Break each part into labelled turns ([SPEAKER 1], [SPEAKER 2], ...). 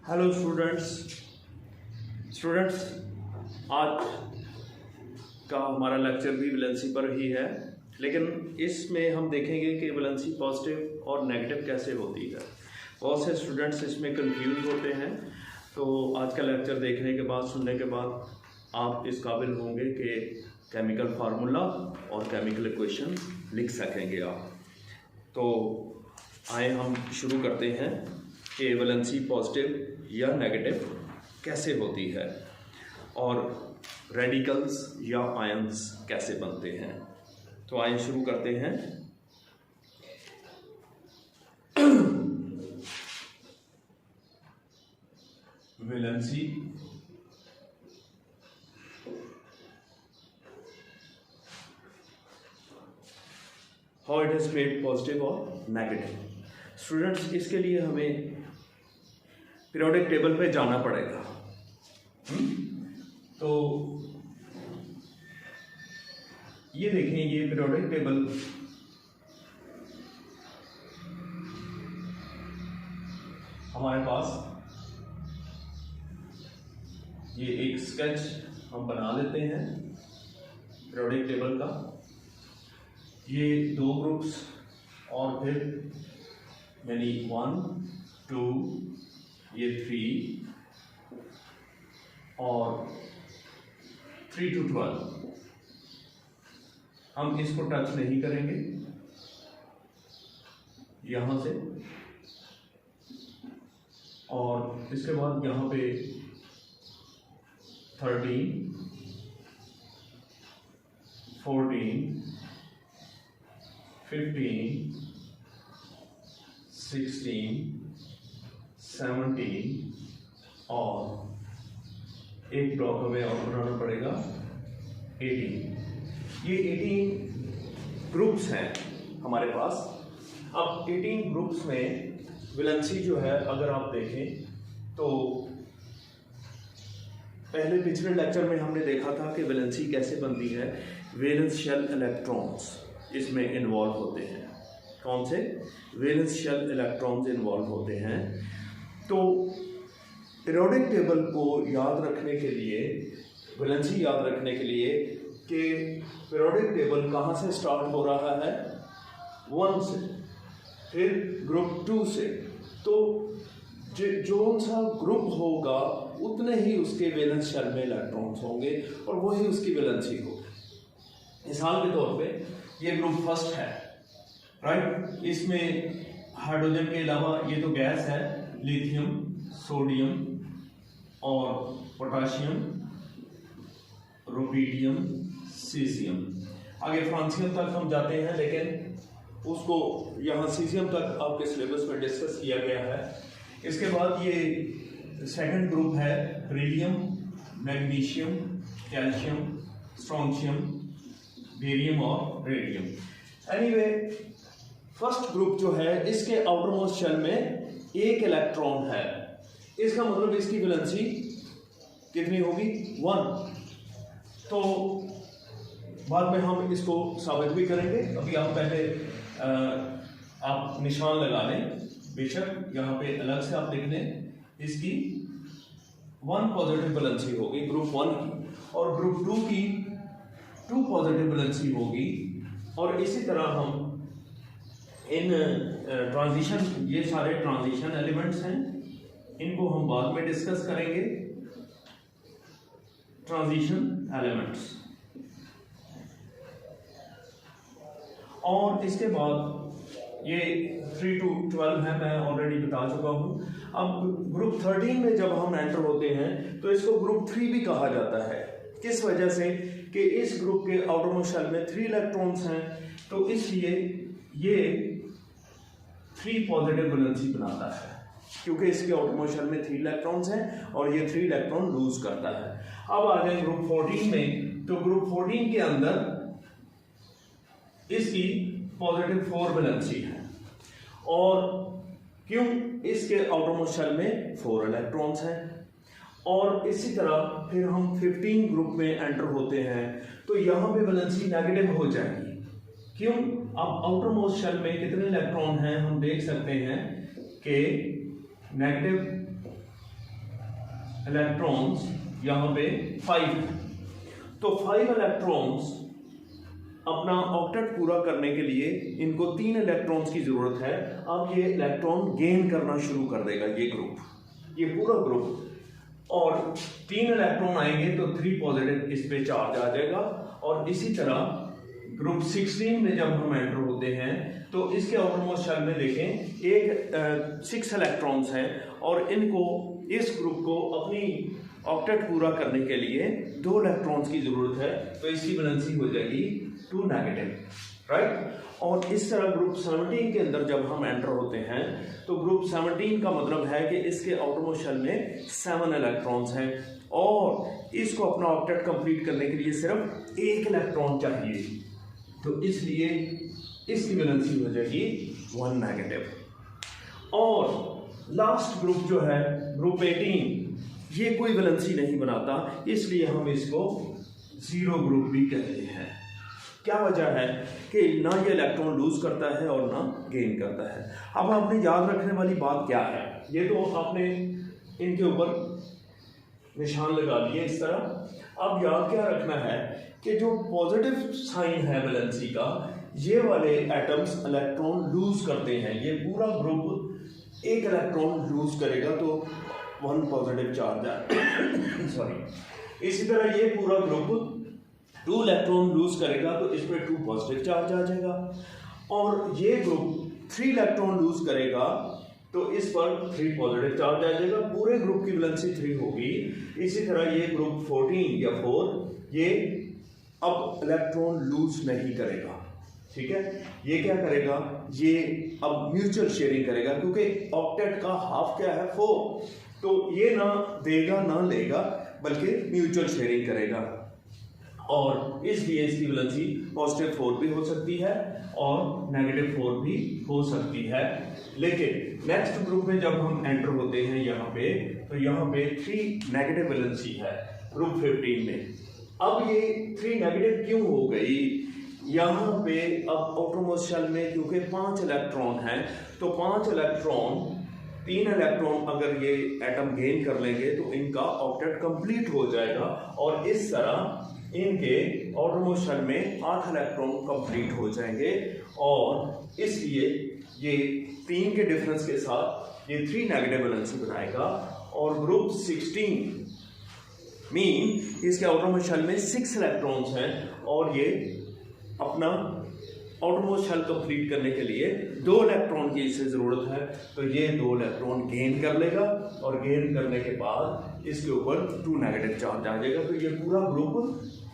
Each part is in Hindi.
[SPEAKER 1] हेलो स्टूडेंट्स आज का हमारा लेक्चर भी वैलेंसी पर ही है, लेकिन इसमें हम देखेंगे कि वैलेंसी पॉजिटिव और नेगेटिव कैसे होती है। बहुत से स्टूडेंट्स इसमें कंफ्यूज होते हैं, तो आज का लेक्चर देखने के बाद, सुनने के बाद आप इस काबिल होंगे कि केमिकल फार्मूला और केमिकल इक्वेशन लिख सकेंगे आप। तो आए हम शुरू करते हैं कि वैलेंसी पॉजिटिव या नेगेटिव कैसे होती है और रेडिकल्स या आयंस कैसे बनते हैं। तो आइए शुरू करते हैं। Valency how it is made positive और नेगेटिव। स्टूडेंट्स, इसके लिए हमें पीरियोडिक टेबल पे जाना पड़ेगा। तो ये देखें, ये पीरियोडिक टेबल हमारे पास, ये एक स्केच हम बना लेते हैं पीरियोडिक टेबल का। ये दो ग्रुप्स और फिर यानी 1 2 ये 3 और 3 to 12 हम इसको टच नहीं करेंगे यहां से, और इसके बाद यहां पे 13 14 15 16 17 और एक ब्लॉक हमें और बनाना पड़ेगा 18। ये 18 ग्रुप्स हैं हमारे पास। अब 18 ग्रुप्स में वैलेंसी जो है, अगर आप देखें तो पहले पिछले लेक्चर में हमने देखा था कि वैलेंसी कैसे बनती है। वैलेंस शेल इलेक्ट्रॉन्स इसमें इन्वॉल्व होते हैं। कौन से? वैलेंस शेल इलेक्ट्रॉन्स इन्वॉल्व होते हैं। तो पीरियोडिक टेबल को याद रखने के लिए, वैलेंसी याद रखने के लिए कि पीरियोडिक टेबल कहाँ से स्टार्ट हो रहा है, 1 से, फिर ग्रुप 2 से। तो जो सा ग्रुप होगा उतने ही उसके वैलेंस शेल में इलेक्ट्रॉन्स होंगे और वही उसकी वैलेंसी होगी। मिसाल के तौर पे ये ग्रुप फर्स्ट है, राइट। इसमें हाइड्रोजन के अलावा ये तो गैस है, लिथियम, सोडियम और पोटाशियम, रुबिडियम, सीजियम। आगे फ्रांसियम तक हम जाते हैं, लेकिन उसको यहाँ सीजियम तक आपके सिलेबस में डिस्कस किया गया है। इसके बाद ये सेकंड ग्रुप है beryllium, magnesium, calcium, strontium, barium और रेडियम। एनीवे, फर्स्ट ग्रुप जो है, इसके आउटर मोस्ट शेल में एक इलेक्ट्रॉन है। इसका मतलब इसकी वैलेंसी कितनी होगी? 1। तो बाद में हम इसको साबित भी करेंगे। अभी आप पहले आप निशान लगा लें, बेशक यहाँ पे अलग से आप लिख लें। इसकी 1 पॉजिटिव वैलेंसी होगी ग्रुप 1 की, और ग्रुप 2 की 2 पॉजिटिव वैलेंसी होगी। और इसी तरह हम इन ट्रांजिशन, ये सारे ट्रांजिशन एलिमेंट्स हैं, इनको हम बाद में डिस्कस करेंगे। ट्रांजिशन एलिमेंट्स, और इसके बाद ये 3 to 12 है, मैं ऑलरेडी बता चुका हूं। अब ग्रुप 13 में जब हम एंटर होते हैं तो इसको ग्रुप 3 भी कहा जाता है। किस वजह से? कि इस ग्रुप के आउटर मोस्ट शेल में 3 इलेक्ट्रॉन्स हैं, तो इसलिए ये 3 पॉजिटिव वैलेंसी बनाता है, क्योंकि इसके आउटर मोस्ट शेल में 3 इलेक्ट्रॉन्स हैं और ये 3 इलेक्ट्रॉन लूज करता है। अब आ जाए ग्रुप 14 में, तो ग्रुप 14 के अंदर इसकी पॉजिटिव 4 वैलेंसी है। और क्यों? इसके आउटर मोस्ट शेल में 4 इलेक्ट्रॉन्स हैं। और इसी तरह फिर हम 15 ग्रुप में एंटर होते हैं, तो यहाँ पे वैलेंसी नेगेटिव हो जाएगी। क्यों? अब आउटर मोस्ट शेल में कितने इलेक्ट्रॉन हैं हम देख सकते हैं कि नेगेटिव इलेक्ट्रॉन्स यहाँ पे 5 है, तो 5 इलेक्ट्रॉन्स अपना ऑक्टेट पूरा करने के लिए इनको 3 इलेक्ट्रॉन्स की जरूरत है। अब ये इलेक्ट्रॉन गेन करना शुरू कर देगा, ये ग्रुप, ये पूरा ग्रुप, और 3 इलेक्ट्रॉन आएंगे तो 3 पॉजिटिव इस पे चार्ज आ जाएगा। और इसी तरह ग्रुप 16 में जब हम एंटर होते हैं तो इसके आउटरमोस्ट शेल में देखें 6 इलेक्ट्रॉन्स हैं और इनको, इस ग्रुप को अपनी ऑक्टेट पूरा करने के लिए 2 इलेक्ट्रॉन्स की जरूरत है, तो इसकी वैलेंसी हो जाएगी 2 नेगेटिव, राइट। और इस तरह ग्रुप 17 के अंदर जब हम एंटर होते हैं तो ग्रुप 17 का मतलब है कि इसके आउटरमोस्ट शेल में 7 इलेक्ट्रॉन्स हैं और इसको अपना ऑक्टेट कंप्लीट करने के लिए सिर्फ 1 इलेक्ट्रॉन चाहिए, तो इसलिए इसकी वैलेंसी हो जाएगी 1 नेगेटिव। और लास्ट ग्रुप जो है ग्रुप 18, ये कोई वैलेंसी नहीं बनाता, इसलिए हम इसको 0 ग्रुप भी कहते हैं। क्या वजह है कि ना ये इलेक्ट्रॉन लूज करता है और ना गेन करता है। अब आपने याद रखने वाली बात क्या है, ये तो आपने इनके ऊपर निशान लगा दिए इस तरह। अब याद क्या रखना है कि जो पॉजिटिव साइन है वैलेंसी का, ये वाले एटम्स इलेक्ट्रॉन लूज करते हैं, ये पूरा ग्रुप 1 इलेक्ट्रॉन लूज करेगा तो 1 पॉजिटिव चार्ज है सॉरी। इसी तरह ये पूरा ग्रुप 2 इलेक्ट्रॉन लूज करेगा तो इस पर 2 पॉजिटिव चार्ज आ जाएगा, और ये ग्रुप 3 इलेक्ट्रॉन लूज करेगा तो इस पर 3 पॉजिटिव चार्ज आ जाएगा, पूरे ग्रुप की वैलेंसी 3 होगी। इसी तरह ये ग्रुप 14 या 4 ये अब इलेक्ट्रॉन लूज नहीं करेगा, ठीक है। ये क्या करेगा, ये अब म्यूचुअल शेयरिंग करेगा, क्योंकि ऑक्टेट का हाफ क्या है 4, तो ये ना देगा ना लेगा बल्कि म्यूचुअल शेयरिंग करेगा, और इसलिए इसकी वैलेंसी पॉजिटिव 4 भी हो सकती है और नेगेटिव 4 भी हो सकती है। लेकिन नेक्स्ट ग्रुप में जब हम एंटर होते हैं यहाँ पे, तो यहाँ पे 3 नेगेटिव वैलेंसी है ग्रुप 15 में। अब ये 3 नेगेटिव क्यों हो गई, यहाँ पे अब आउटरमोस्ट शेल में क्योंकि 5 इलेक्ट्रॉन हैं, तो 5 इलेक्ट्रॉन, 3 इलेक्ट्रॉन अगर ये एटम गेन कर लेंगे तो इनका ऑक्टेट कंप्लीट हो जाएगा, और इस तरह इनके आउटरमोस्ट शेल में 8 इलेक्ट्रॉन कंप्लीट हो जाएंगे, और इसलिए ये 3 के डिफरेंस के साथ ये 3 नेगेटिव वैलेंसी बनाएगा। और ग्रुप 16 मीन इसके आउटरमोस्ट शेल में 6 इलेक्ट्रॉन्स हैं और ये अपना आउटरमोस्ट शेल कंप्लीट करने के लिए 2 इलेक्ट्रॉन की इसे जरूरत है, तो ये 2 इलेक्ट्रॉन गेन कर लेगा, और गेन करने के बाद इसके ऊपर 2 नेगेटिव चार्ज आ जाएगा, तो ये पूरा ग्रुप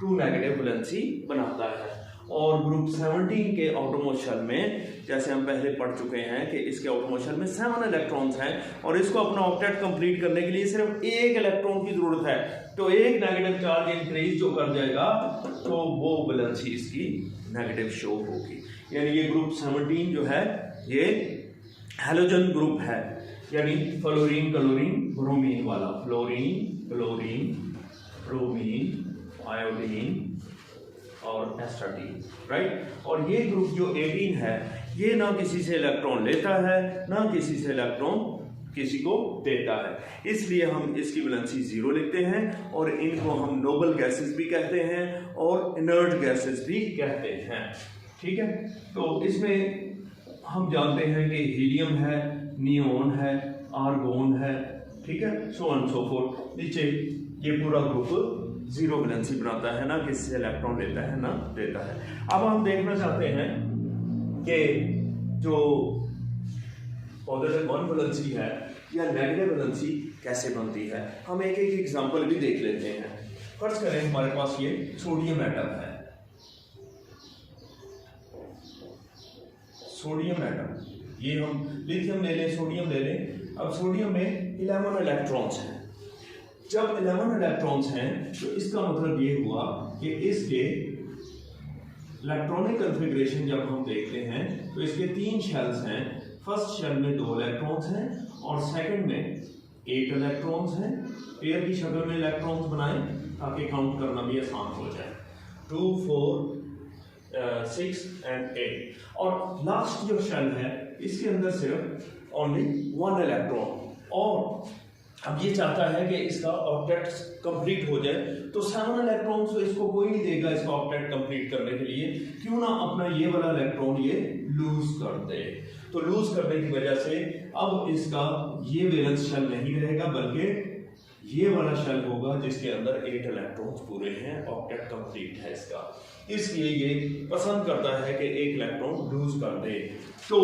[SPEAKER 1] 2 नेगेटिव वैलेंसी बनाता है। और ग्रुप 17 के आउटरमोस्ट शेल में, जैसे हम पहले पढ़ चुके हैं कि इसके आउटरमोस्ट शेल में 7 इलेक्ट्रॉन्स हैं और इसको अपना ऑक्टेट कंप्लीट करने के लिए सिर्फ 1 इलेक्ट्रॉन की जरूरत है, तो 1 नेगेटिव चार्ज इंक्रीज जो कर जाएगा तो वो वैलेंसी इसकी नेगेटिव शो होगी। यानी ये ग्रुप 17 जो है ये हैलोजन ग्रुप है, यानी फ्लोरीन क्लोरीन ब्रोमीन वाला, फ्लोरीन क्लोरीन ब्रोमीन आयोडीन और एस्टाटीन, राइट। और ये ग्रुप जो 18 है ये ना किसी से इलेक्ट्रॉन लेता है ना किसी से इलेक्ट्रॉन किसी को देता है, इसलिए हम इसकी वैलेंसी 0 लिखते हैं, और इनको हम नोबल गैसेस भी कहते हैं और इनर्ट गैसेस भी कहते हैं, ठीक है। तो इसमें हम जानते हैं कि हीलियम है, नियोन है, आर्गोन है, ठीक है, सो ऑन सो फोर्थ। नीचे ये पूरा ग्रुप 0 वैलेंसी बनाता है, ना किसी से इलेक्ट्रॉन लेता है ना देता है। अब हम देखना चाहते हैं कि जो पॉजिटिव 1 वैलेंसी है या नेगेटिव वैलेंसी कैसे बनती है। हम एक एक एग्जांपल भी देख लेते हैं। फर्ज करें हमारे पास ये सोडियम एटम है, सोडियम एटम, ये हम लिथियम ले लें, सोडियम ले लें। अब सोडियम में 11 इलेक्ट्रॉन्स हैं। जब 11 इलेक्ट्रॉन्स हैं तो इसका मतलब ये हुआ कि इसके इलेक्ट्रॉनिक कन्फिग्रेशन जब हम देखते हैं तो इसके 3 शेल्स हैं। फर्स्ट शेल में 2 इलेक्ट्रॉन्स हैं और सेकंड में 8 इलेक्ट्रॉन्स हैं। पेयर की शक्ल में इलेक्ट्रॉन्स बनाएं ताकि काउंट करना भी आसान हो जाए। 2, 4, 6 एंड 8। और लास्ट जो शेल है इसके अंदर सिर्फ ओनली 1 इलेक्ट्रॉन, और अब ये चाहता है कि इसका ऑक्टेट कंप्लीट हो जाए, तो 7 इलेक्ट्रॉन तो इसको कोई नहीं देगा इसका ऑक्टेट कंप्लीट करने के लिए, क्यों ना अपना ये वाला इलेक्ट्रॉन ये लूज कर दे। तो लूज करने की वजह से अब इसका ये वैलेंस शेल नहीं रहेगा, बल्कि ये वाला शेल होगा जिसके अंदर 8 इलेक्ट्रॉन्स पूरे हैं, ऑक्टेट कंप्लीट है इसका। इसलिए ये पसंद करता है कि एक इलेक्ट्रॉन लूज कर दे। तो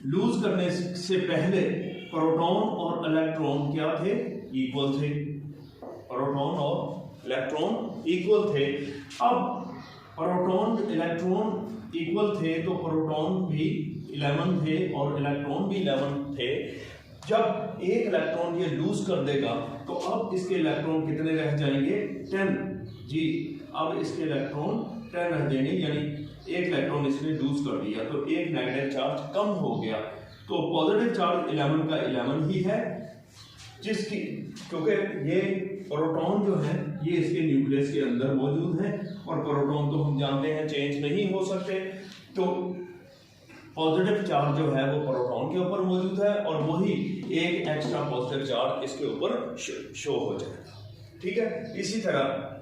[SPEAKER 1] लूज करने से पहले प्रोटॉन और इलेक्ट्रॉन क्या थे? इक्वल थे। प्रोटॉन और इलेक्ट्रॉन इक्वल थे। अब प्रोटॉन इलेक्ट्रॉन इक्वल थे तो प्रोटॉन भी 11 थे और इलेक्ट्रॉन भी 11 थे। जब एक इलेक्ट्रॉन ये लूज कर देगा तो अब इसके इलेक्ट्रॉन कितने रह जाएंगे? 10 जी। अब इसके इलेक्ट्रॉन 10 रह जाएंगे, यानी एक इलेक्ट्रॉन इसने लूज कर दिया तो एक नेगेटिव चार्ज कम हो गया। तो पॉजिटिव चार्ज 11 का 11 ही है, जिसकी क्योंकि ये प्रोटॉन जो है ये इसके न्यूक्लियस के अंदर मौजूद है और प्रोटॉन तो हम जानते हैं चेंज नहीं हो सकते, तो पॉजिटिव चार्ज जो है वो प्रोटॉन के ऊपर मौजूद है और वही एक एक्स्ट्रा पॉजिटिव चार्ज इसके ऊपर शो हो जाएगा। ठीक है, इसी तरह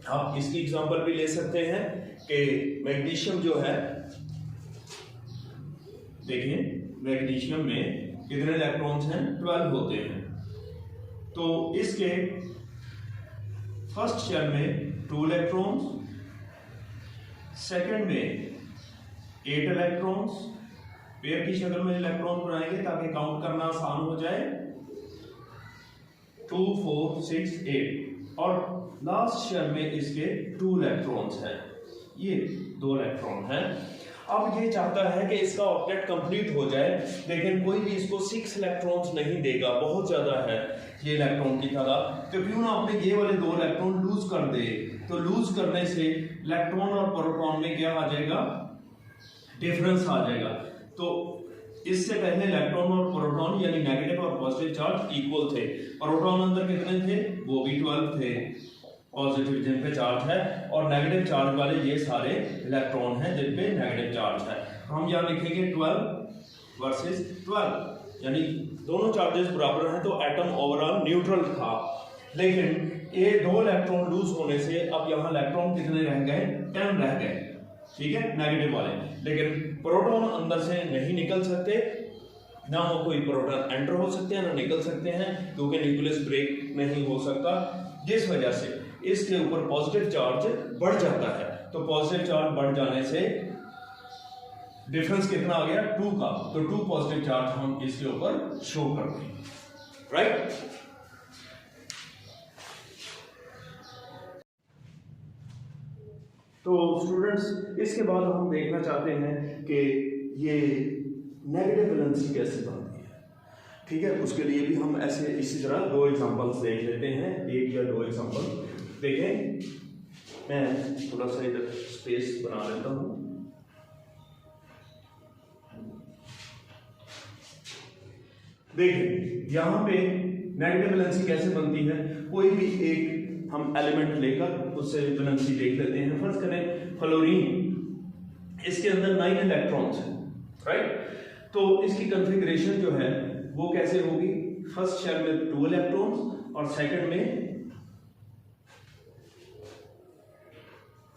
[SPEAKER 1] आप इसकी एग्जांपल भी ले सकते हैं कि मैग्नीशियम जो है, देखिए मैग्नीशियम में कितने इलेक्ट्रॉन्स हैं? 12 होते हैं। तो इसके फर्स्ट शेल में 2 इलेक्ट्रॉन्स, सेकंड में 8 इलेक्ट्रॉन्स, पेयर की शक्ल में इलेक्ट्रॉन बनाएंगे ताकि काउंट करना आसान हो जाए। 2 4 6 8 और लास्ट शेल में इसके 2 इलेक्ट्रॉन्स हैं, ये 2 इलेक्ट्रॉन हैं। अब ये चाहता है कि इसका ऑक्टेट कंप्लीट हो जाए, लेकिन कोई भी इसको 6 इलेक्ट्रॉन्स नहीं देगा, बहुत ज्यादा है ये इलेक्ट्रॉन की तादाद। तो क्यों ना अपने ये वाले 2 इलेक्ट्रॉन लूज कर दे। तो लूज करने से इलेक्ट्रॉन और प्रोटॉन में क्या आ जाएगा? डिफरेंस आ जाएगा। तो इससे पहले इलेक्ट्रॉन और प्रोटॉन यानी नेगेटिव और पॉजिटिव चार्ज इक्वल थे। प्रोटॉन अंदर कितने थे? वो भी 12 थे पॉजिटिव जिन पे चार्ज है, और नेगेटिव चार्ज वाले ये सारे इलेक्ट्रॉन हैं जिन पे नेगेटिव चार्ज है। हम यहाँ लिखेंगे 12 वर्सेस 12, यानी दोनों चार्जेस बराबर हैं तो एटम ओवरऑल न्यूट्रल था। लेकिन ये 2 इलेक्ट्रॉन लूज होने से अब यहाँ इलेक्ट्रॉन कितने रह गए? 10 रह गए। ठीक है, नेगेटिव वाले। लेकिन प्रोटॉन अंदर से नहीं निकल सकते, ना वो कोई प्रोटॉन एंटर हो सकते हैं ना निकल सकते हैं, क्योंकि न्यूक्लियस ब्रेक नहीं हो सकता, जिस वजह से इसके ऊपर पॉजिटिव चार्ज बढ़ जाता है। तो पॉजिटिव चार्ज बढ़ जाने से डिफरेंस कितना आ गया? 2 का। तो 2 पॉजिटिव चार्ज हम इसके ऊपर शो कर देंगे, राइट। तो स्टूडेंट्स, इसके बाद हम देखना चाहते हैं कि ये नेगेटिव वैलेंसी कैसे बनती है। ठीक है, उसके लिए भी हम ऐसे इसी तरह 2 एग्जांपल्स देख लेते हैं, 1 या 2 एग्जांपल देखें। मैं थोड़ा सा इधर स्पेस बना लेता हूं। देखिए यहां पे नेगेटिव वैलेंसी कैसे बनती है। कोई भी एक हम एलिमेंट लेकर उससे वैलेंसी देख लेते हैं। फर्स्ट करें फ्लोरीन, इसके अंदर 9 इलेक्ट्रॉन्स हैं, राइट। तो इसकी कॉन्फ़िगरेशन जो है वो कैसे होगी? फर्स्ट शेल में 2 इलेक्ट्रॉन्स और सेकंड में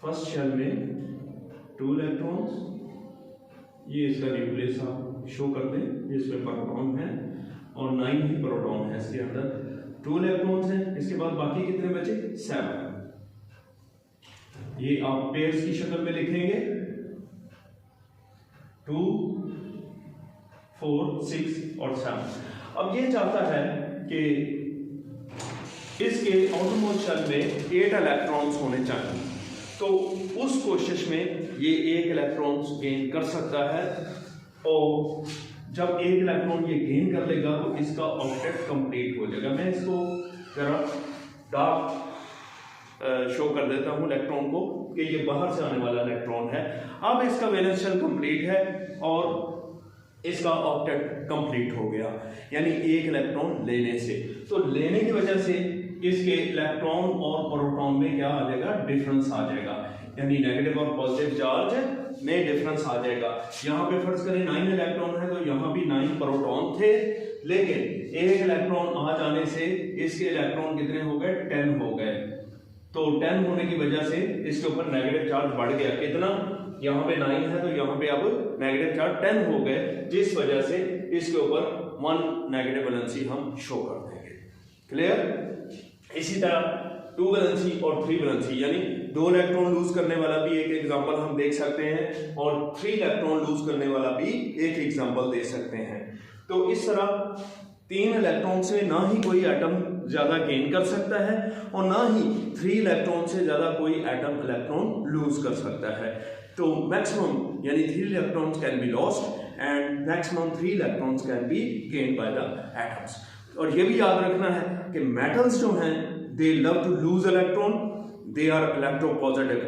[SPEAKER 1] फर्स्ट शेल में 2 इलेक्ट्रॉन्स। ये इसका न्यूक्लियस आप शो कर दें, इसमें प्रोटॉन है और 9 ही प्रोटॉन है इसके अंदर। 2 इलेक्ट्रॉन्स हैं, इसके बाद बाकी कितने बचे? 7। ये आप पेयर्स की शक्ल में लिखेंगे, 2 4 6 और 7। अब ये चाहता है कि इसके आउटरमोस्ट शेल में 8 इलेक्ट्रॉन्स होने चाहिए। तो उस कोशिश में ये 1 इलेक्ट्रॉन्स गेन कर सकता है, और जब 1 इलेक्ट्रॉन ये गेन कर लेगा तो इसका ऑक्टेट कंप्लीट हो जाएगा। मैं इसको जरा डार्क शो कर देता हूं इलेक्ट्रॉन को कि ये बाहर से आने वाला इलेक्ट्रॉन है। अब इसका वैलेंस शेल कंप्लीट है और इसका ऑक्टेट कंप्लीट हो गया, यानी 1 इलेक्ट्रॉन लेने से। तो लेने की वजह से इसके इलेक्ट्रॉन और प्रोटॉन में क्या आ जाएगा? डिफरेंस आ जाएगा, यानी नेगेटिव और पॉजिटिव चार्ज में डिफरेंस आ जाएगा। यहाँ पे फर्ज करें 9 इलेक्ट्रॉन है तो यहाँ भी 9 प्रोटॉन थे, लेकिन एक इलेक्ट्रॉन आ जाने से इसके इलेक्ट्रॉन कितने हो गए, 10 हो गए। तो 10 होने की वजह से इसके ऊपर नेगेटिव चार्ज बढ़ गया, कितना, यहाँ पे 9 है तो यहाँ पे अब नेगेटिव चार्ज 10 हो गए, जिस वजह से इसके ऊपर 1 नेगेटिव वैलेंसी हम शो कर देंगे। क्लियर। इसी तरह 2 वैलेंसी और 3 वैलेंसी, यानी 2 इलेक्ट्रॉन लूज करने वाला भी एक एग्जांपल हम देख सकते हैं और 3 इलेक्ट्रॉन लूज करने वाला भी एक एग्जांपल दे सकते हैं। तो इस तरह 3 इलेक्ट्रॉन से ना ही कोई एटम ज्यादा गेन कर सकता है और ना ही 3 इलेक्ट्रॉन से ज्यादा कोई एटम इलेक्ट्रॉन लूज कर सकता है। तो मैक्सिमम यानी 3 electrons can be lost and maximum 3 electrons can be gained by the atoms. और ये भी याद रखना है कि मेटल्स जो हैं they love to lose electron, they are electropositive,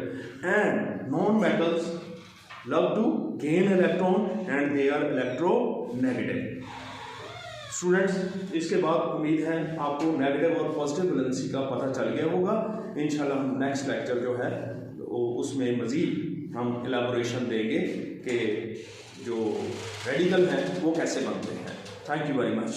[SPEAKER 1] and non-metals love to gain electron and they are electronegative। Students, इसके बाद उम्मीद है आपको नेगेटिव और पॉजिटिव वैलेंसी का पता चल गया होगा। इंशाल्लाह हम नेक्स्ट लेक्चर जो है उसमें मजीद हम एलाबोरेशन देंगे कि जो रेडिकल हैं वो कैसे बनते हैं। Thank you very much.